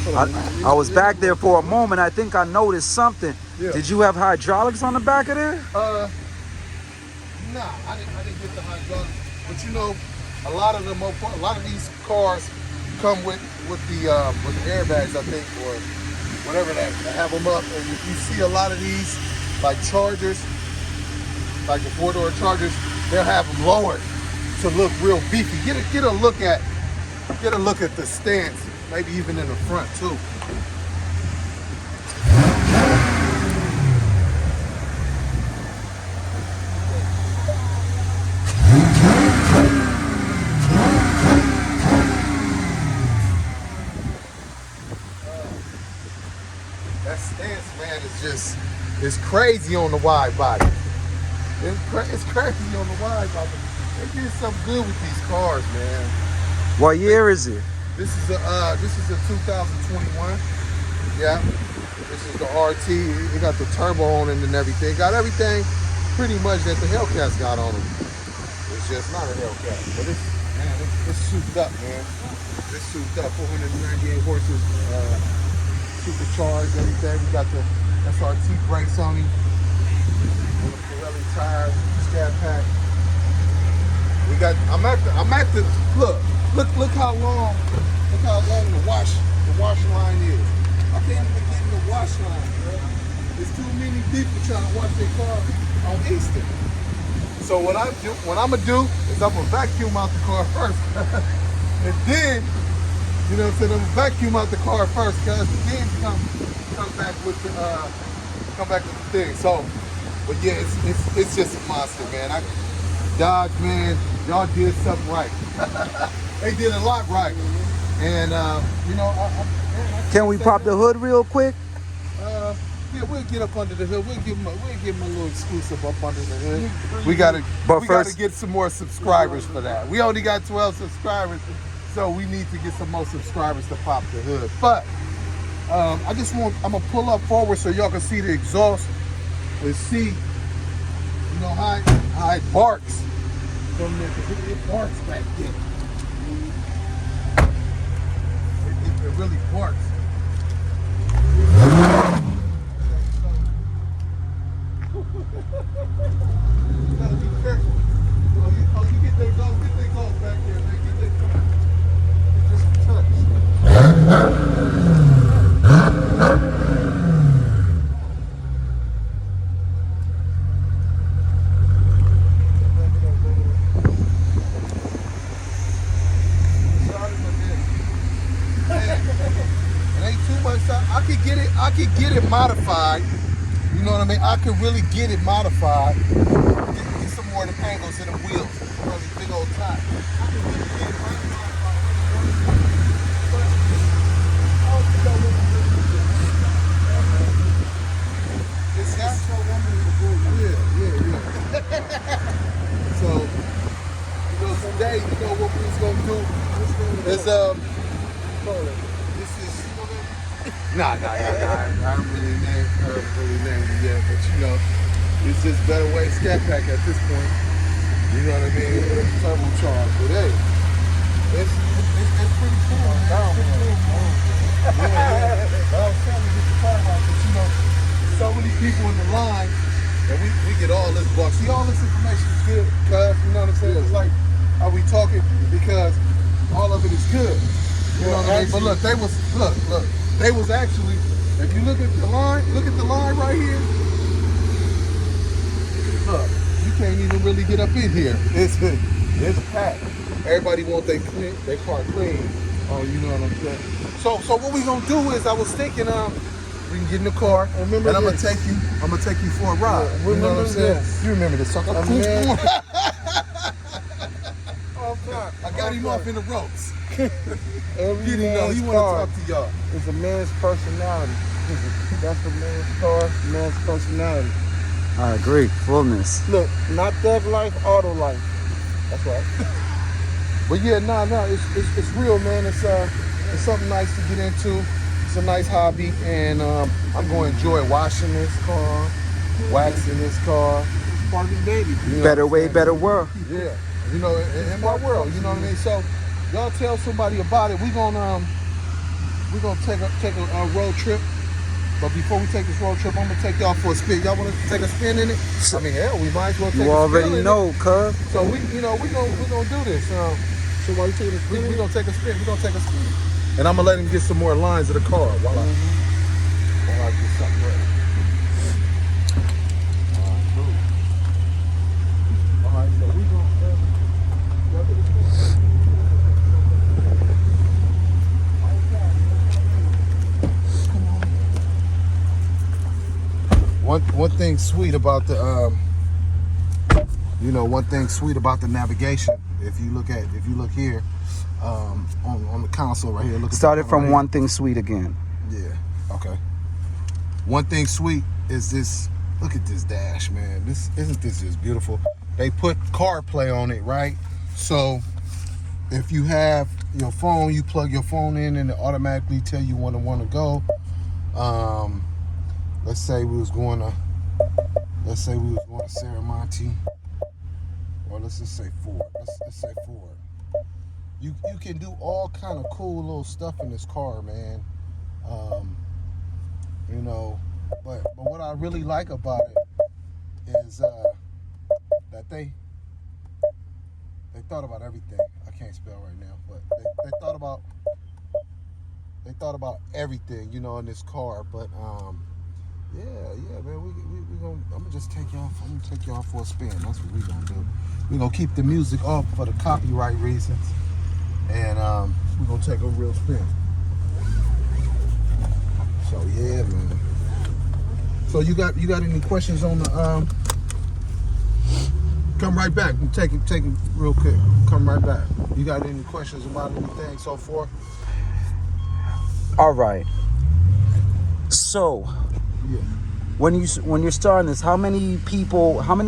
I was back there for a moment. I think I noticed something. Yeah. Did you have hydraulics on the back of there? Nah, I didn't get the hydraulics. But you know, a lot of these cars come with the airbags, I think, or whatever that have them up. And if you see a lot of these, like Chargers, like the 4-door Chargers, they'll have them lowered to look real beefy. Get a look at the stance, maybe even in the front too. That stance, man, it's crazy on the wide body. It's crazy on the wide body. They did something good with these cars, man. What year is it? This is a 2021. Yeah. This is the RT. It got the turbo on it and everything. Got everything pretty much that the Hellcats got on them. It's just not a Hellcat, but it's souped up, man. It's souped up. 498 horses, supercharged, everything. We got the SRT brakes on him. And the Pirelli tires, SCATPACK. We got. I'm at the look how long the wash line is. I can't even get in the wash line, bro. There's too many people trying to wash their car on Easter. So what I'm gonna do is I'm gonna vacuum out the car first, and then you know what I'm saying, I'm gonna vacuum out the car first, cause then come back with the thing. So, but yeah, it's just a monster, man. Dodge, man, y'all did something right. They did a lot right, and you know, Can we pop the hood real quick? Yeah, we'll get up under the hood. We'll give them a little exclusive up under the hood. We gotta get some more subscribers for that. We only got 12 subscribers, so we need to get some more subscribers to pop the hood. But I'm gonna pull up forward so y'all can see the exhaust and see, you know, how it barks from there, because it barks back there. It really barks. You gotta be careful. You get their goals back there, man. Get their goals. Just a touch. It ain't too much time. I could get it modified. You know what I mean? I could really get it modified. Get some more of the angles in the wheels. Really big old tires. I could really get it modified. That's what woman is doing. Yeah. So, you know, today, you know what we was gonna do is this is Nah. I don't really name it yet, but you know, it's just better way SCATPACK at this point. You know what I mean? Turbocharged, but hey, it's pretty cool. Man. I was trying to get the car out, but you know, so many people in the line, and we get all this buck. See, all this information is good, cuz, you know what I'm saying? It's like, are we talking? Because all of it is good. You know what I mean? But look, they was actually, if you look at the line right here. Look, you can't even really get up in here. It's packed. Everybody wants their car clean. Oh, you know what I'm saying? So what we gonna do is, I was thinking, we can get in the car, and I'm gonna take you for a ride. Yeah, you know what I'm saying? This. You remember this sucker? I got him off in the ropes. Every man's he car want to talk to y'all. It's a man's personality. That's a man's car, man's personality. I agree. Fullness. Look, not thug life, auto life. That's right. But yeah, it's real, man. It's something nice to get into. It's a nice hobby, and I'm going to enjoy washing this car, waxing this car. Sparking baby. You know Better way, better world. Yeah. You know, in my world, you know what I mean? So y'all tell somebody about it. We gonna we're gonna take a road trip. But before we take this road trip, I'm gonna take y'all for a spin. Y'all wanna take a spin in it? I mean, hell, we might as well take a spin in it. You already know, cuz. So we gonna do this. So while you taking a spin, we gonna take a spin. We gonna take a spin. And I'm gonna let him get some more lines of the car while I get something ready. All right, so we gonna y'all get a spin. One thing sweet about the one thing sweet about the navigation, if you look here on the console right here, look. Started from right one thing sweet again. Yeah. Okay. One thing sweet is this. Look at this dash, man. Isn't this just beautiful? They put CarPlay on it, right? So if you have your phone, you plug your phone in and it automatically tell you when to want to go. Let's say we was going to Serramonte, or let's just say Ford. Let's say Ford. You can do all kind of cool little stuff in this car, man. But what I really like about it is that they thought about everything. I can't spell right now, but they thought about everything, in this car. But yeah, man. I'm gonna just take y'all for a spin. That's what we gonna do. We gonna keep the music off for the copyright reasons, and we gonna take a real spin. So yeah, man. So you got any questions on the? Come right back. Take it real quick. Come right back. You got any questions about anything so far? All right. So. Yeah. When you're starting this, how many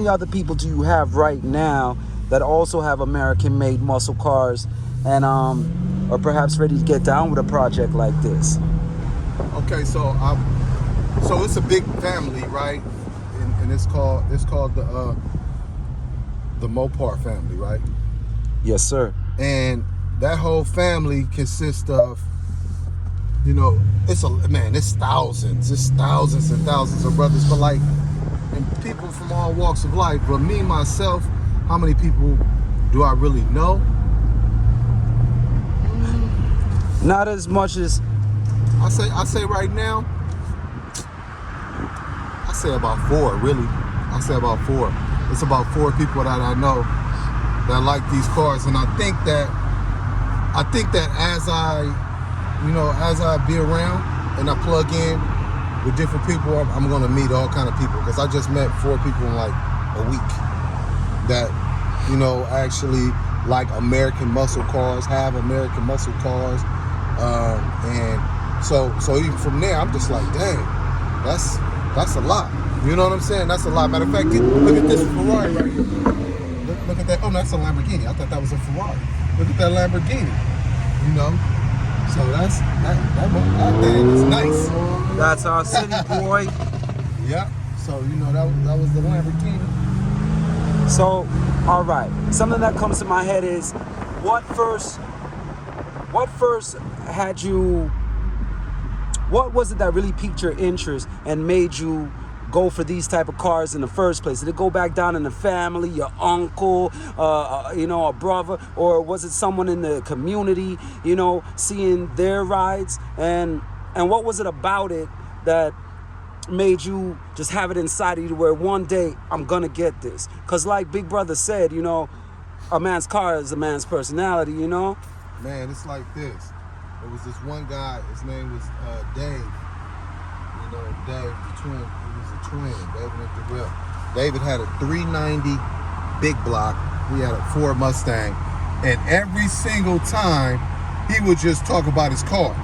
other people do you have right now that also have American-made muscle cars and are perhaps ready to get down with a project like this? Okay, so it's a big family, right? And it's called the Mopar family, right? Yes, sir. And that whole family consists of, it's thousands and thousands of brothers, but and people from all walks of life. But me, myself, how many people do I really know? Not as much as I say right now. I say about 4, really. I say about 4. It's about 4 people that I know that like these cars, and I think that as I be around and I plug in with different people, I'm gonna meet all kind of people, because I just met 4 people in like a week that actually like American muscle cars, have American muscle cars, and so even from there, I'm just like, dang, that's a lot. You know what I'm saying? That's a lot. Matter of fact, look at this Ferrari right here. Look at that. Oh, that's a Lamborghini. I thought that was a Ferrari. Look at that Lamborghini. So that thing is nice. that's our city boy. Yeah. So that was the Lamborghini. So, all right. Something that comes to my head is, what first had you? What was it that really piqued your interest and made you go for these type of cars in the first place? Did it go back down in the family, your uncle, a brother, or was it someone in the community, seeing their rides? And what was it about it that made you just have it inside of you to where one day I'm gonna get this? Because like Big Brother said, a man's car is a man's personality, Man, it's like this. There was this one guy, his name was Dave. Dave, the twin. He was a twin, David and Darrell. David had a 390 big block. He had a Ford Mustang. And every single time, he would just talk about his car.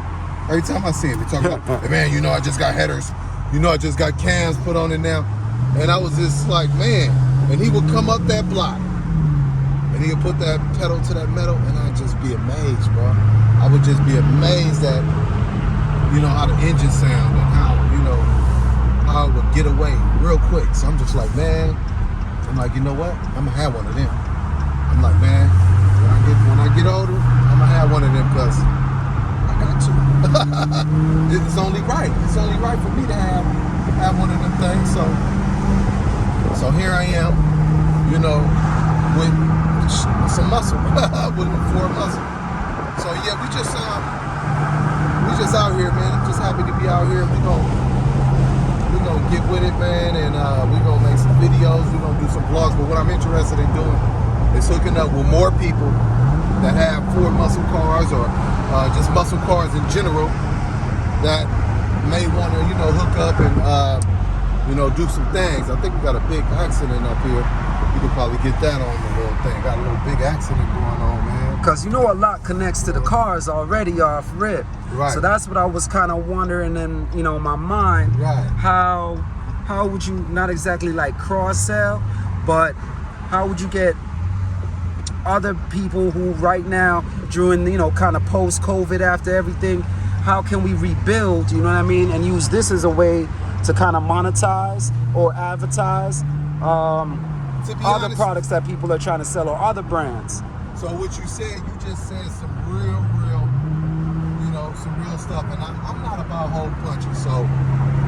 Every time I see him, he talk about, hey, man, I just got headers. I just got cams put on it now. And I was just like, man. And he would come up that block. And he would put that pedal to that metal. And I'd just be amazed, bro. I would just be amazed at, how the engine sound and how I would get away real quick. So I'm just like, man, you know what? I'm gonna have one of them. I'm like, man, when I get older, I'm gonna have one of them because I got to. it's only right. It's only right for me to have one of them things. So here I am, you know, with some muscle, with Ford muscle. So yeah, we just out here, man. I'm just happy to be out here. We gonna get with it, man, and we gonna make some videos. We gonna do some vlogs. But what I'm interested in doing is hooking up with more people that have Ford muscle cars or just muscle cars in general that may want to, you know, hook up and you know, do some things. I think we got a big accident up here. You could probably get that on the little thing. Got a little big accident going on, man. Because you know a lot connects to the cars already off rip. Right. So that's what I was kind of wondering in, you know, my mind. Right. How would you, not exactly like cross-sell, but how would you get other people who right now, during, you know, kind of post-COVID, after everything, how can we rebuild, you know what I mean, and use this as a way to kind of monetize or advertise other products that people are trying to sell, or other brands? So what you said, you just said some real, you know, some real stuff. And I'm not about hole punching. So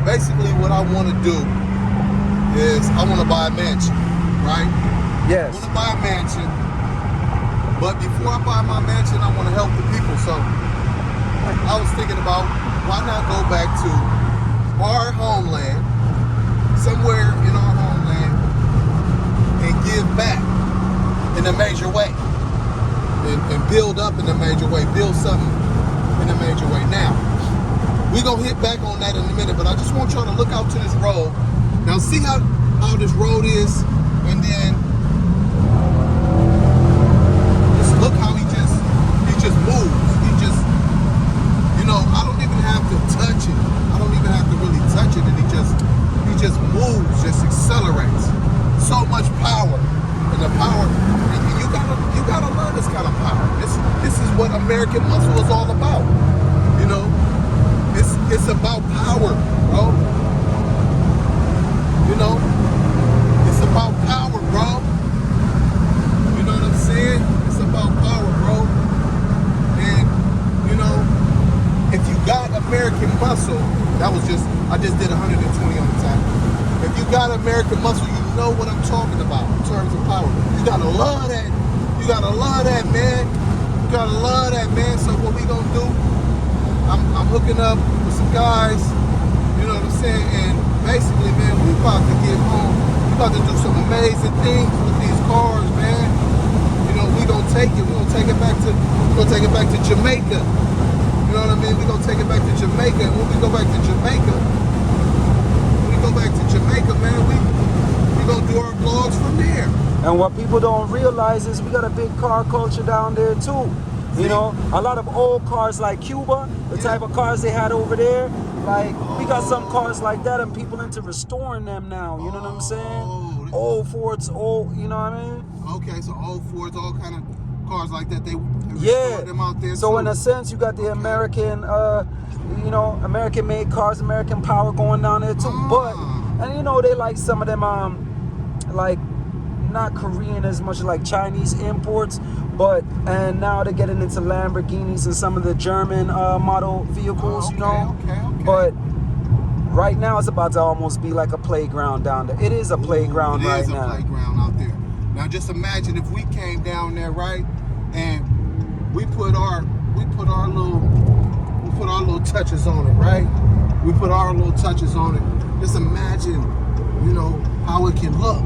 basically what I want to do is I want to buy a mansion, right? Yes. I want to buy a mansion. But before I buy my mansion, I want to help the people. So I was thinking about, why not go back to our homeland, somewhere in our homeland, and give back in a major way, and build up in a major way, build something in a major way. Now, we're going to hit back on that in a minute, but I just want y'all to look out to this road. Now, see how this road is, and then just look how he just moves. He just, you know, I don't even have to touch it. I don't even have to really touch it, and he just moves, just accelerates. So much power, and the power, and you gotta learn this kind of power. This is what American muscle is all about. You know, it's about power, bro. You know, it's about power, bro. You know what I'm saying? It's about power, bro. And you know, if you got American muscle, I just did 120 on the time. If you got American muscle, you know what I'm talking about in terms of power. You gotta love that. You gotta love that, man. You gotta love that, man. So what we gonna do? I'm hooking up with some guys. You know what I'm saying? And basically, man, we about to get home. We about to do some amazing things with these cars, man. You know, we gonna take it. We gonna take it back to Jamaica. You know what I mean? We gonna take it back to Jamaica. And when we go back to Jamaica, man, we gonna do our vlogs from there. And what people don't realize is we got a big car culture down there too. You know, a lot of old cars like Cuba, the type of cars they had over there. Like, we got some cars like that, and people into restoring them now. You know what I'm saying? Old Fords, old, you know what I mean? Okay, so old Fords, all kind of cars like that, they restored them out there. So too. in a sense, you got the American, you know, American-made cars, American power going down there too. But, and you know, they like some of them, like, not Korean as much as like Chinese imports, but, and now they're getting into Lamborghinis and some of the German model vehicles, you know. Okay. But right now it's about to almost be like a playground down there. It is a playground right now. It is a playground out there. Now just imagine if we came down there, right, and we put our little touches on it, right? We put our little touches on it. Just imagine, you know, how it can look.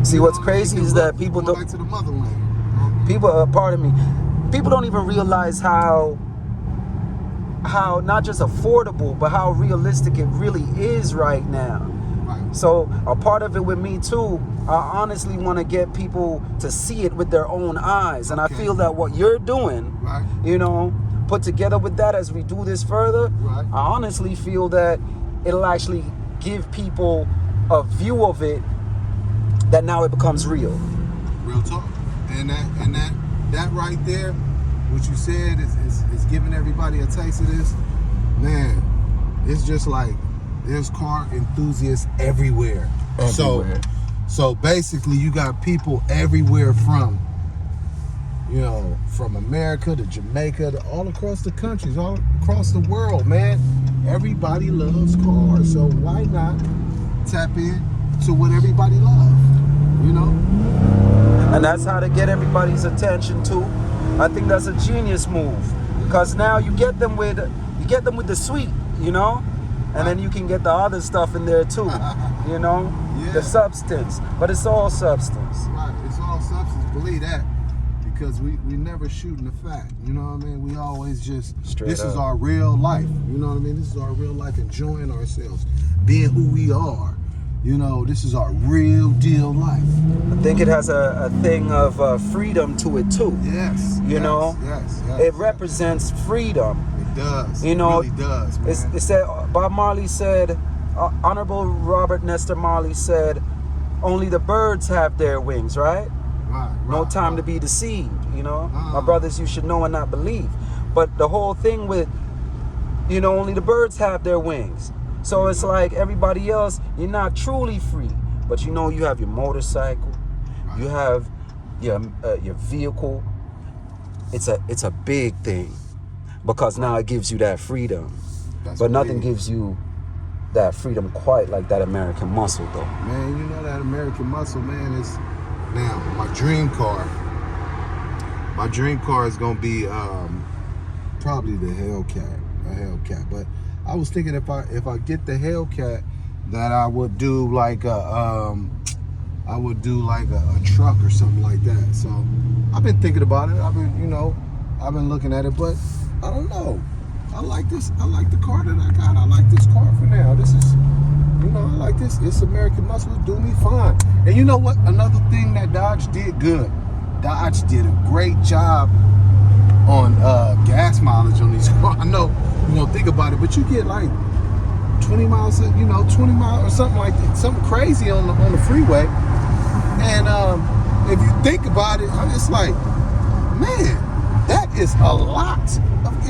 See, what's crazy is that people don't. Back to the motherland. People, pardon me. People don't even realize how not just affordable, but how realistic it really is right now. Right. So a part of it with me too, I honestly want to get people to see it with their own eyes, and I feel that what you're doing, right, you know, put together with that as we do this further, right, I honestly feel that it'll actually give people a view of it that now it becomes real. Real talk. And that right there, what you said is giving everybody a taste of this. Man, it's just like there's car enthusiasts everywhere. So basically you got people everywhere from you know, from America to Jamaica to all across the countries, all across the world, man. Everybody loves cars, so why not tap in to what everybody loves, you know? And that's how to get everybody's attention too. I think that's a genius move, because now you get them with the sweet, you know, and then you can get the other stuff in there too, you know, the substance. But it's all substance. Right, it's all substance. Believe that, because we never shooting the fact. You know what I mean? We always just this is our real life. You know what I mean? This is our real life, enjoying ourselves, being who we are. You know, this is our real deal life. I think it has a thing of freedom to it too. Yes. You know? Yes. It represents freedom. It does. You know, it really does, man. It said, Bob Marley said, Honorable Robert Nesta Marley said, only the birds have their wings, right? Right. No time to be deceived, you know? My brothers, you should know and not believe. But the whole thing with, you know, only the birds have their wings. So it's like everybody else, you're not truly free. But you know, you have your motorcycle, you have your vehicle. It's a big thing, because now it gives you that freedom. But nothing gives you that freedom quite like that American muscle, though. Man, you know that American muscle, man, is now my dream car. My dream car is gonna be probably the Hellcat, but I was thinking if I get the Hellcat, that I would do like a truck or something like that. So I've been thinking about it. I've been looking at it, but I don't know. I like this. I like the car that I got. I like this car for now. This is, you know, I like this. It's American muscle. It's doing me fine. And you know what? Another thing that Dodge did good. Dodge did a great job on gas mileage on these cars. I know you don't think about it, but you get like 20 miles, 20 miles or something like that, something crazy on the freeway. And if you think about it, it's like, man, that is a lot of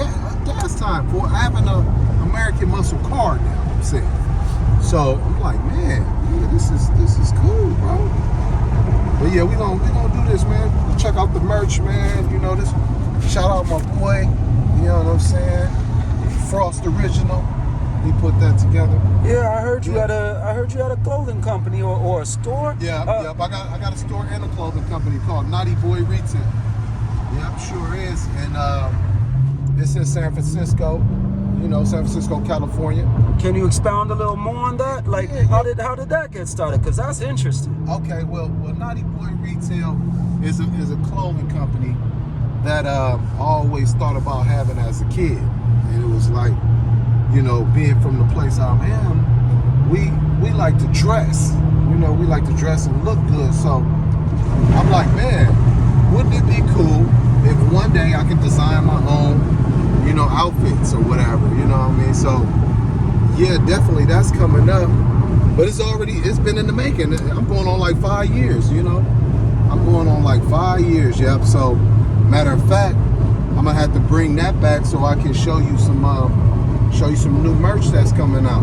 gas time for having an American muscle car now. I'm saying. So I'm like, man, yeah, this is cool, bro. But yeah, we gonna do this, man. Check out the merch, man. You know this. Shout out my boy. You know what I'm saying? Frost Original. He put that together. Yeah, I heard you had a clothing company or a store. Yeah, I got a store and a clothing company called Naughty Boy Retail. Yeah, sure is. And it's in San Francisco. You know, San Francisco, California. Can you expound a little more on that? Like, how did that get started? Because that's interesting. Okay, well, Naughty Boy Retail is a clothing company that I always thought about having as a kid. And it was like, you know, being from the place I am, we like to dress. You know, we like to dress and look good. So I'm like, man, wouldn't it be cool if one day I could design my own, you know, outfits or whatever, you know what I mean? So yeah, definitely that's coming up. But it's been in the making. I'm going on like 5 years, you know? I'm going on like 5 years, yep. So matter of fact, I'm gonna have to bring that back so I can show you some new merch that's coming out.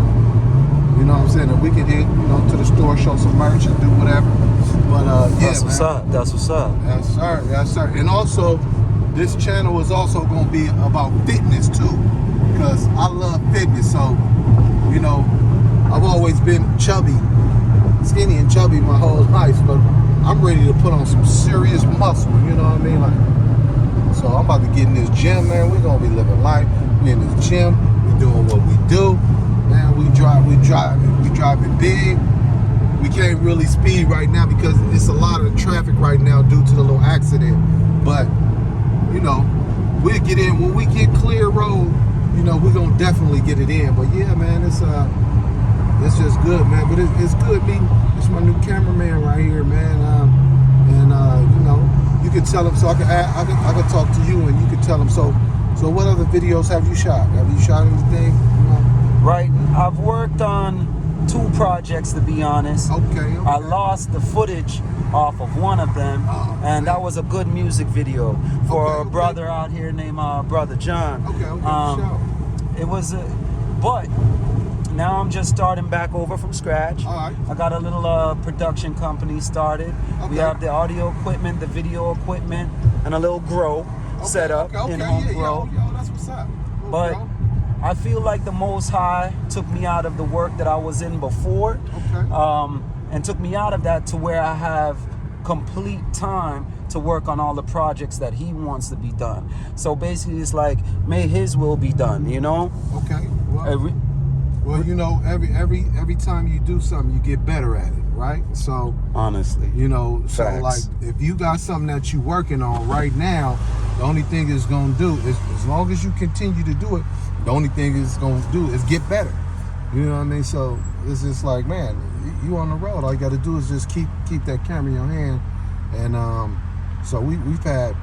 You know what I'm saying? And we can hit, you know, to the store, show some merch and do whatever. But yeah, that's what's up. That's what's up. Yes, sir. Yes, sir. And also, this channel is also gonna be about fitness too, because I love fitness. So, you know, I've always been skinny and chubby my whole life, but I'm ready to put on some serious muscle. You know what I mean? Like, so I'm about to get in this gym, man. We're gonna be living life. We in this gym. We doing what we do, man. We driving big. We can't really speed right now because it's a lot of traffic right now due to the little accident. But you know, we'll get in when we get clear road. You know, we're gonna definitely get it in. But yeah, man, it's just good, man. But it's good. It's my new cameraman right here, man. You know, you can tell him. So I can talk to you, and you can tell him. So what other videos have you shot? Have you shot anything? You know? Right. I've worked on 2 projects, to be honest. Okay. I lost the footage off of one of them, and that was a good music video for a brother out here named Brother John. Okay. It was, but now I'm just starting back over from scratch. All right. I got a little production company started. Okay. We have the audio equipment, the video equipment, and a little grow set up, in-home grow. Yo, that's what's up. Little But grow. I feel like the Most High took me out of the work that I was in before, and took me out of that to where I have complete time to work on all the projects that He wants to be done. So basically, it's like, may His will be done, you know? Okay. Well, you know, every time you do something, you get better at it, right? So Honestly. you know, so Facts. like if you got something that you're working on right now, the only thing it's gonna do is, as long as you continue to do it, the only thing it's gonna do is get better. You know what I mean? So it's just like, man, you on the road. All you got to do is just keep that camera in your hand. And so we've got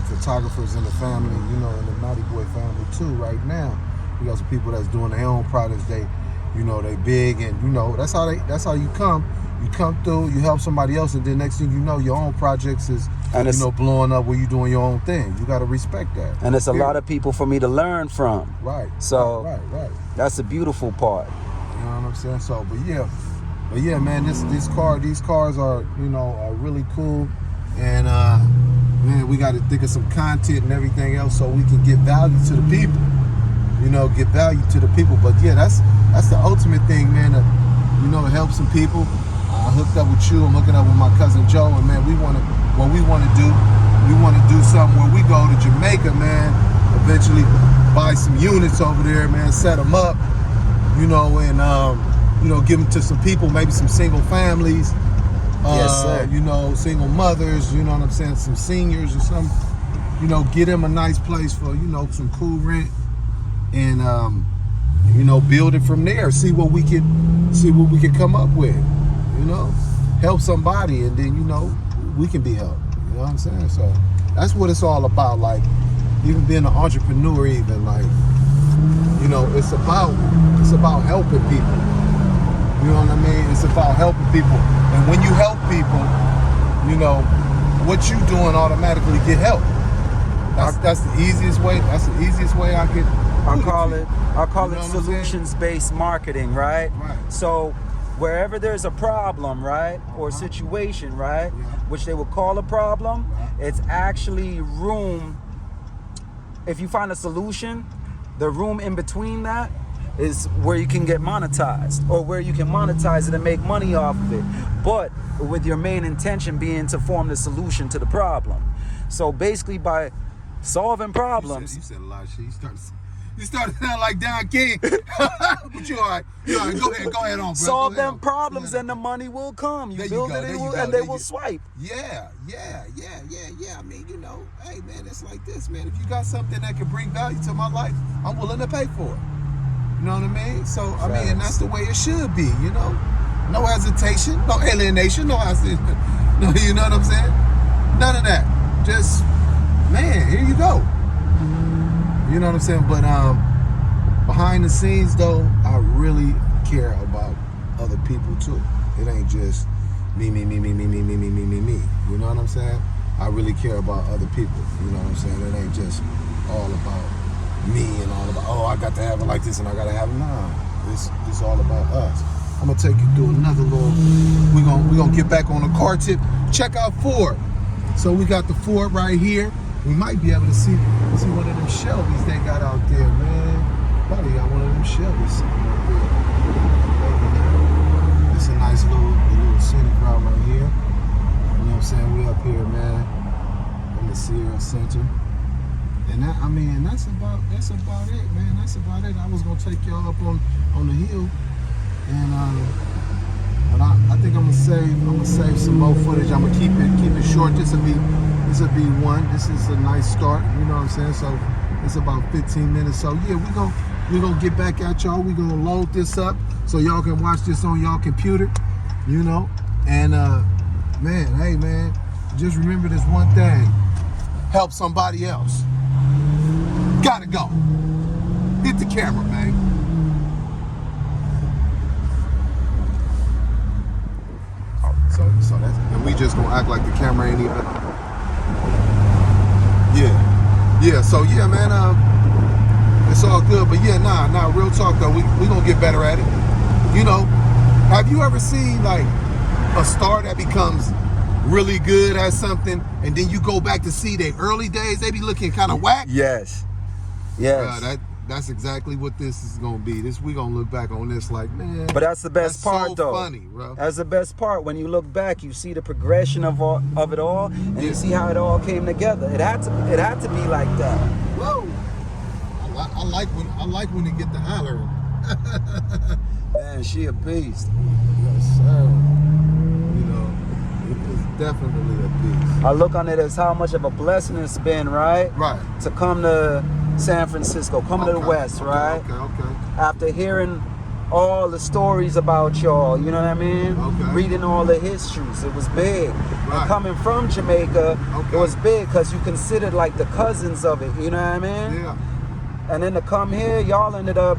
photographers in the family, you know, in the Naughty Boy family too. Right now, we got some people that's doing their own projects. They, you know, they big, and you know that's how you come. You come through, you help somebody else, and then next thing you know, your own projects is, you know, blowing up where you doing your own thing. You got to respect that. And it's a lot of people for me to learn from. Right. So right. that's the beautiful part. You know what I'm saying? So, but yeah, man, these cars are, you know, are really cool, and man, we got to think of some content and everything else so we can get value to the people. You know, get value to the people. But yeah, that's the ultimate thing, man. To, you know, help some people. I hooked up with you. I'm hooking up with my cousin Joe, and man, we want to do something where we go to Jamaica, man. Eventually, buy some units over there, man. Set them up, you know, and you know, give them to some people, maybe some single families. Yes, sir. You know, single mothers. You know what I'm saying? Some seniors or some. You know, get them a nice place for, you know, some cool rent, and you know, build it from there. See what we can come up with. You know, help somebody, and then, you know, we can be helped. You know what I'm saying? So that's what it's all about. Like, even being an entrepreneur, even like, you know, it's about helping people. You know what I mean? It's about helping people, and when you help people, you know, what you doing automatically get help. That's the easiest way. That's the easiest way I could. I call it know solutions-based marketing, right? Right. So wherever there's a problem, right, or situation, right, which they would call a problem, it's actually room. If you find a solution, the room in between that is where you can get monetized, or where you can monetize it and make money off of it, but with your main intention being to form the solution to the problem. So basically, by solving problems. You said a lot of shit. You started sounding like Don King. But you all right. You all right. Go ahead on, bro. Solve them problems and the money will come. You build it and they will swipe. Yeah. I mean, you know, hey, man, it's like this, man. If you got something that can bring value to my life, I'm willing to pay for it. You know what I mean? So, I mean, and that's the way it should be, you know? No hesitation, no alienation, no hesitation. No, you know what I'm saying? None of that. Just, man, here you go. You know what I'm saying? But behind the scenes, though, I really care about other people too. It ain't just me. You know what I'm saying? I really care about other people. You know what I'm saying? It ain't just all about me and all about, oh, I got to have it like this and I got to have it. Nah, it's all about us. I'm gonna take you through another little. We're gonna get back on the car tip. Check out Ford. So we got the Ford right here. We might be able to see one of them Shelbys they got out there, man. Probably got one of them Shelbys sitting up there. It's a nice little scenic route right here. You know what I'm saying? We up here, man, in the Sierra Center. And that, I mean, that's about it, man. That's about it. I was gonna take y'all up on the hill, and but I think I'm gonna save some more footage. I'm gonna keep it short. This will be one. This is a nice start. You know what I'm saying? So it's about 15 minutes. So yeah, we're gonna get back at y'all. We're gonna load this up so y'all can watch this on y'all computer. You know, and man, hey man, just remember this one thing: help somebody else. Gotta go. Hit the camera, man. So that's, and we just gonna act like the camera ain't even. Yeah. So yeah, man. It's all good. But yeah, nah, real talk though. We gonna get better at it. You know, have you ever seen like a star that becomes really good at something, and then you go back to see their early days, they be looking kind of whack? Yes. That's exactly what this is gonna be. We gonna look back on this like, man. But that's the best part, so though. Funny, bro. That's the best part. When you look back, you see the progression of it all, and you see how it all came together. It had to be like that. Whoa! I like when they get the hollering. Man, she a beast. Yes, sir. You know, it's definitely a beast. I look on it as how much of a blessing it's been, right? Right. To come to San Francisco, come to the West, right? Okay. After hearing all the stories about y'all, you know what I mean? Okay. Reading all the histories, it was big. Right. And coming from Jamaica, Okay. it was big because you considered like the cousins of it, you know what I mean? Yeah. And then to come here, y'all ended up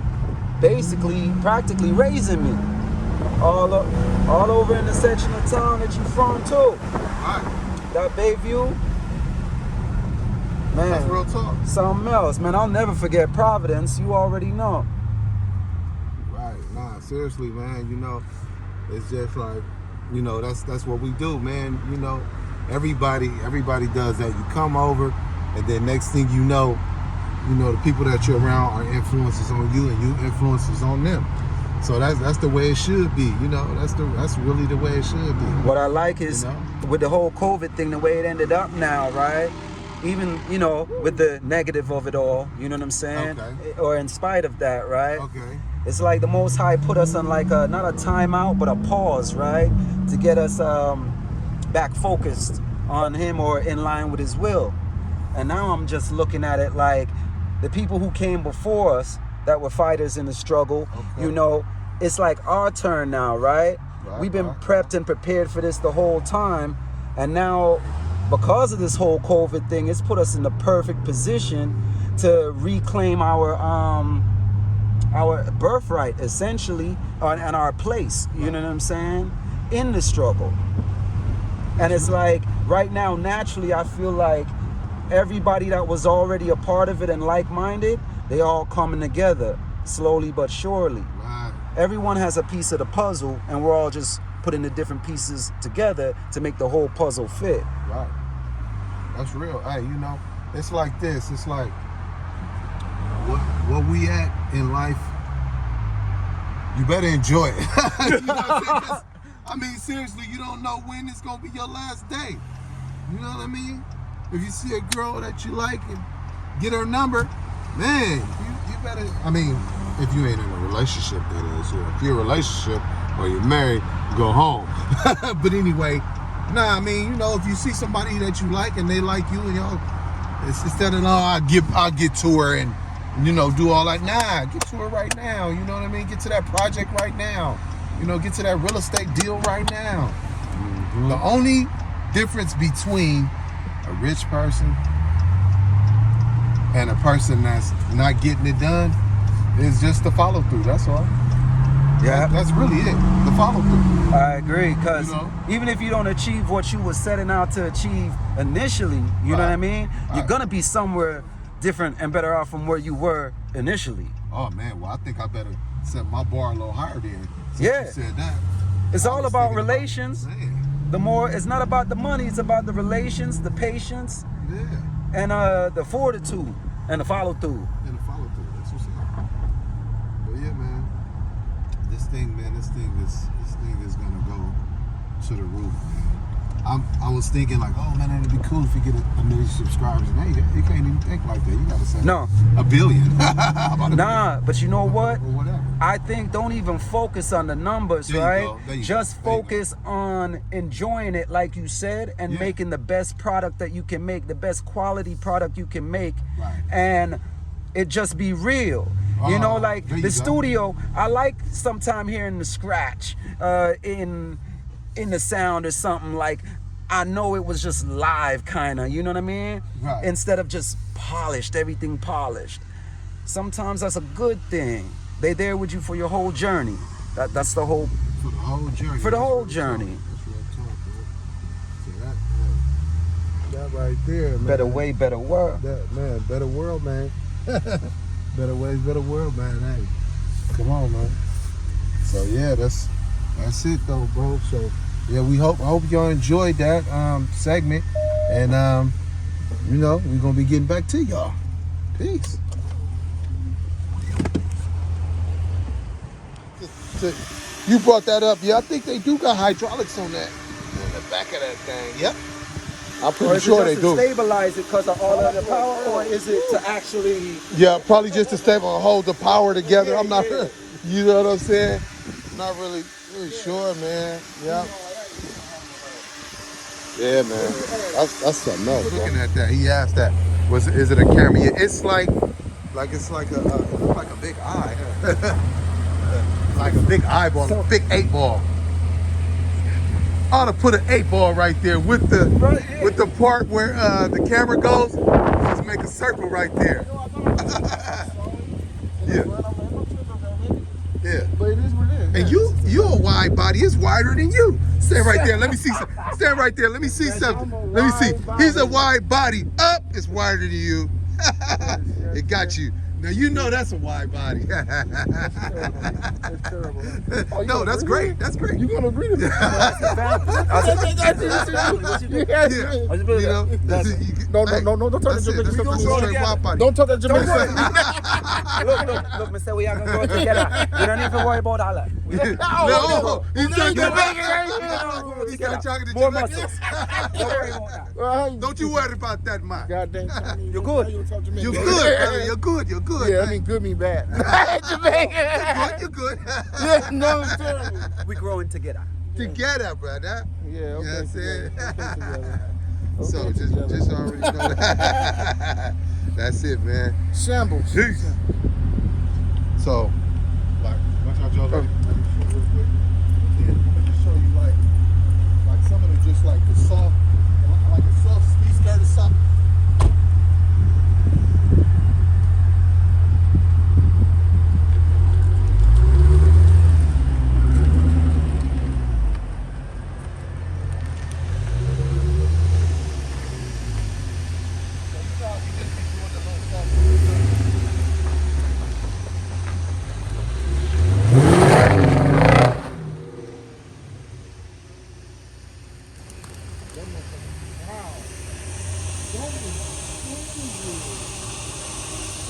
practically raising me. All over in the section of town that you from too. Right. That Bayview, man. That's real talk. Something else, man. I'll never forget Providence. You already know. Right. Nah, seriously, man. You know, it's just like, you know, that's what we do, man. You know, everybody does that. You come over, and then next thing you know, the people that you're around are influences on you, and you influences on them. So that's the way it should be. You know, that's really the way it should be. What I like is with the whole COVID thing, the way it ended up now, right? Even, you know, with the negative of it all, you know what I'm saying? Okay. Or in spite of that, right? Okay. It's like the Most High put us on like not a timeout, but a pause, right? To get us back focused on Him or in line with His will. And now I'm just looking at it like the people who came before us that were fighters in the struggle, you know, it's like our turn now, right? We've been prepped and prepared for this the whole time. And now, because of this whole COVID thing, it's put us in the perfect position to reclaim our birthright, essentially, and our place, you know what I'm saying, in the struggle. And it's like, right now, naturally, I feel like everybody that was already a part of it and like-minded, they all coming together, slowly but surely. Right. Everyone has a piece of the puzzle, and we're all just putting the different pieces together to make the whole puzzle fit. Right. That's real. Hey, you know, it's like this. It's like what we at in life, you better enjoy it. You know what I'm saying? 'Cause, I mean, seriously, you don't know when it's going to be your last day. You know what I mean? If you see a girl that you like and get her number, man, you better, I mean, if you ain't in a relationship, that is, or if you're in a relationship or you're married, go home. But anyway, nah, I mean, you know, if you see somebody that you like and they like you, and y'all, it's instead of, I'll get to her and, you know, do all that. Nah, get to her right now. You know what I mean? Get to that project right now. You know, get to that real estate deal right now. Mm-hmm. The only difference between a rich person and a person that's not getting it done is just the follow through. That's all. Yeah, that's really it. The follow through. I agree, because even if you don't achieve what you were setting out to achieve initially, you know what I mean? You're gonna be somewhere different and better off from where you were initially. Oh man, well I think I better set my bar a little higher then. Yeah. You said that. It's all about relations. The more, it's not about the money, it's about the relations, the patience, and the fortitude and the follow through. And the follow through. That's what's up. But yeah, man, this thing is gonna go to the roof, man. I was thinking like, oh man, it'd be cool if you get a million subscribers. And hey, you can't even think like that. You gotta say a billion. But you know what? Or whatever. I think don't even focus on the numbers, right? Just focus on enjoying it, like you said, and making the best product that you can make, the best quality product you can make, and it just be real. You know, like the studio, I like sometime hearing the scratch in the sound or something, like I know it was just live kind of, you know what I mean? Right. Instead of just polished, everything polished. Sometimes that's a good thing. They there with you for your whole journey. That's the whole. For the whole journey. For the whole journey. That's real talk, man. So that right there, man. Better way, better world. That, man, better world, man. Better ways, better world, man. Hey, come on, man. So yeah, that's it though, bro. So yeah, I hope y'all enjoyed that segment, and you know, we're gonna be getting back to y'all. Peace. You brought that up. Yeah, I think they do got hydraulics on that. On the back of that thing. Yep. I'm pretty sure they do. Stabilize it because of all of the power, or is it to actually? Yeah, probably just to stable and hold the power together. I'm not, you know what I'm saying? Not really sure, man. Yeah. Yeah, man. That's something else. Looking at that, he asked that. Is it a camera? Yeah, it's like it's like a big eye. Like a big eyeball, a big 8-ball. I ought to put an 8-ball right there with the part where the camera goes. Just make a circle right there. Yeah. Yeah. But it is what it is. And you're a wide body. It's wider than you. Stand right there. Let me see. Stand right there. Let me see something. Let me see. He's a wide body. Up is wider than you. It got you. Now you know that's a wide body. That's terrible. Oh, no, that's great. That's great. You're gonna agree to me. You know, No, don't talk to Jamaican. Don't talk to Jamaican. Look, Mr. We are gonna go together. You don't need to worry about all that. No, he's not talking to More Jamaican. muscles. Don't worry about that. Don't you worry about that, man. Goddamn Chinese. You're good. You're good, brother. You're good. You're good. Yeah, I man. mean good mean bad. Jamaican. You're good. Yeah, no, it's terrible. We growing together. Together, brother. Yeah, You know what okay. I'm saying? Together. So Okay, just already know that. That's it, man. Shambles. Peace. So, like, watch out, Joe. Let me show you real quick. Yeah, I'm gonna just show you like some of the just like the soft, like a soft ski skirt or something.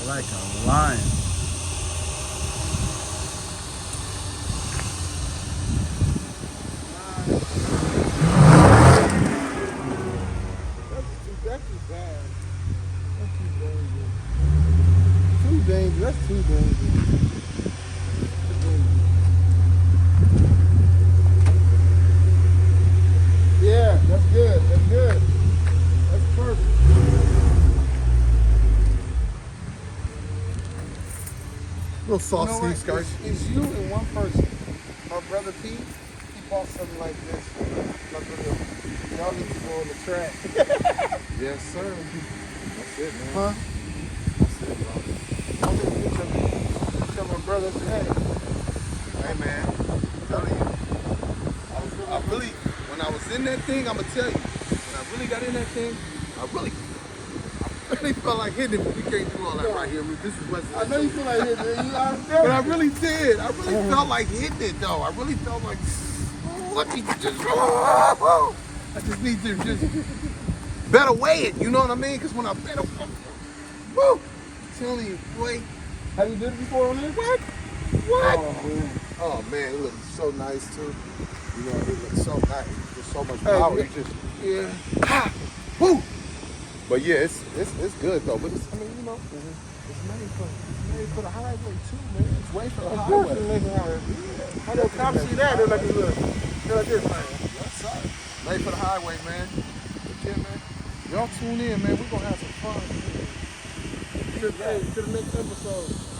Like a lion. That's too bad. That's too dangerous. Too dangerous. That's too dangerous. Yeah, that's good. That's good. That's perfect. Little soft You know ski what? skirt. It's you and one person. My brother Pete, he bought something like this. Like y'all need to go on the track. Yes, sir. That's it, man. Huh? That's it, bro. I'm just tell my brother, hey, Hey, man. I'm telling you. I really, when I was in that thing, I'm gonna tell you, when I really got in that thing, I really felt like hitting it, but we can't do all that right here. This is West. I know you feel like it, man. But I really did. I really felt like hitting it, though. I really felt like, let me just, I just need to just better weigh it. You know what I mean? Because when I better, woo, I'm telling you, boy. Have you did it before on there? What? Oh, man. Oh man, it looks so nice too. You know, it looks so nice. There's so much power. Hey, You just, yeah. woo. But yeah, it's good though. But it's, I mean, you know, it's made for the highway too, man. It's way for the Of course, highway. it's making highway. Yeah. I know cops see that, they're like, look, they're like this, man. Yes, sir. Made for the highway, man. But yeah, man. Y'all tune in, man. We're gonna have some fun. To the next episode.